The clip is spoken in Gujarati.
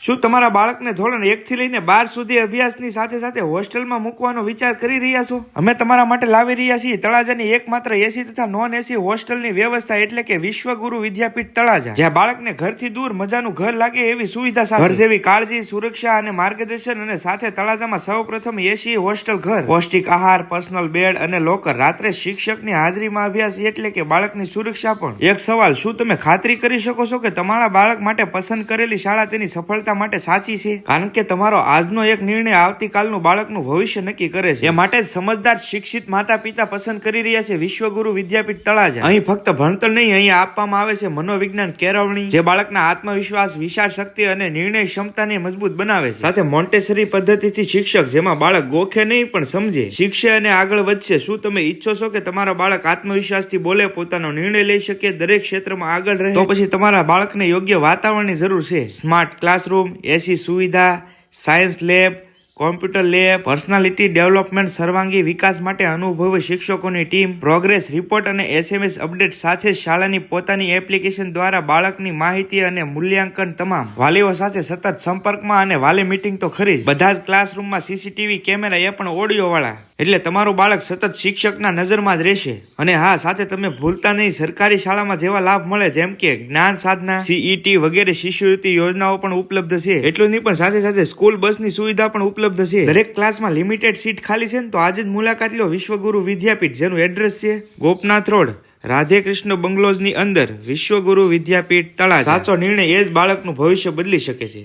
શું તમારા બાળકને ધોરણ 1 થી લઈને 12 સુધી અભ્યાસની સાથે સાથે હોસ્ટેલમાં મૂકવાનો વિચાર કરી રહ્યા છો? અમે તમારા માટે લાવી રહ્યા છીએ તળાજાની એકમાત્ર એસી તથા નોન એસી હોસ્ટેલની વ્યવસ્થા, એટલે કે વિશ્વગુરુ વિદ્યાપીઠ તળાજા, જ્યાં બાળકને ઘરથી દૂર મજાનું ઘર લાગે એવી સુવિધા સાથે ઘર જેવી કાળજી, સુરક્ષા અને માર્ગદર્શન, અને સાથે તળાજામાં સૌપ્રથમ એસી હોસ્ટેલ ઘર, પૌષ્ટિક આહાર, પર્સનલ બેડ અને લોકર, રાત્રે શિક્ષકની હાજરીમાં અભ્યાસ, એટલે કે બાળકની સુરક્ષા પણ. એક સવાલ, શું તમે ખાતરી કરી શકો છો કે તમારા બાળક માટે પસંદ કરેલી શાળા તેની સફળતા માટે સાચી છે? કારણ કે તમારો આજનો એક નિર્ણય આવતીકાલનું બાળકનું ભવિષ્ય નક્કી કરે છે. એ માટે જ સમજદાર શિક્ષિત માતા પિતા પસંદ કરી રહ્યા છે વિશ્વગુરુ વિદ્યાપીઠ તળાજા. અહીં ફક્ત ભણતર નહીં, અહીં આપવામાં આવે છે મનોવિજ્ઞાન કેળવણી, જે બાળકના આત્મવિશ્વાસ, વિચાર શક્તિ અને નિર્ણય ક્ષમતાને મજબૂત બનાવે છે. સાથે મોન્ટેસરી પદ્ધતિથી શિક્ષક, જેમાં બાળક ગોખે નહીં પણ સમજે, શિક્ષે અને આગળ વધશે. શું તમે ઈચ્છો છો કે તમારા બાળક આત્મવિશ્વાસથી બોલે, પોતાનો નિર્ણય લઈ શકે, દરેક ક્ષેત્રમાં આગળ રહે? તો પછી તમારા બાળકને યોગ્ય વાતાવરણની જરૂર છે. સ્માર્ટ ક્લાસરૂમ, એસી સુવિધા, science lab, computer lab, personality development, સર્વાંગી વિકાસ માટે અનુભવી શિક્ષકોની ટીમ, પ્રોગ્રેસ રિપોર્ટ અને SMS અપડેટ સાથે શાળાની પોતાની એપ્લિકેશન દ્વારા બાળકની માહિતી અને મૂલ્યાંકન. તમામ વાલીઓ સાથે સતત સંપર્કમાં અને વાલી મીટિંગ તો ખરી જ. બધા જ ક્લાસરૂમમાં CCTV કેમેરા, એ પણ ઓડિયો વાળા, એટલે તમારું બાળક સતત શિક્ષકના નજરમાં જ રહેશે. અને હા, સાથે તમે ભૂલતા નહીં, સરકારી શાળામાં જેવા લાભ મળે જેમ કે જ્ઞાન સાધના, CET વગેરે શિષ્યવૃત્તિ યોજનાઓ પણ ઉપલબ્ધ છે. એટલું નહીં, પણ સાથે સાથે સ્કૂલ બસની સુવિધા પણ ઉપલબ્ધ છે. દરેક ક્લાસમાં લિમિટેડ સીટ ખાલી છે ને તો આજે જ મુલાકાત લો વિશ્વગુરુ વિદ્યાપીઠ, જેનું એડ્રેસ છે ગોપનાથ રોડ, રાધે કૃષ્ણ બંગલોઝની અંદર, વિશ્વગુરુ વિદ્યાપીઠ તળાજા. સાચો નિર્ણય એ જ બાળકનું ભવિષ્ય બદલી શકે છે.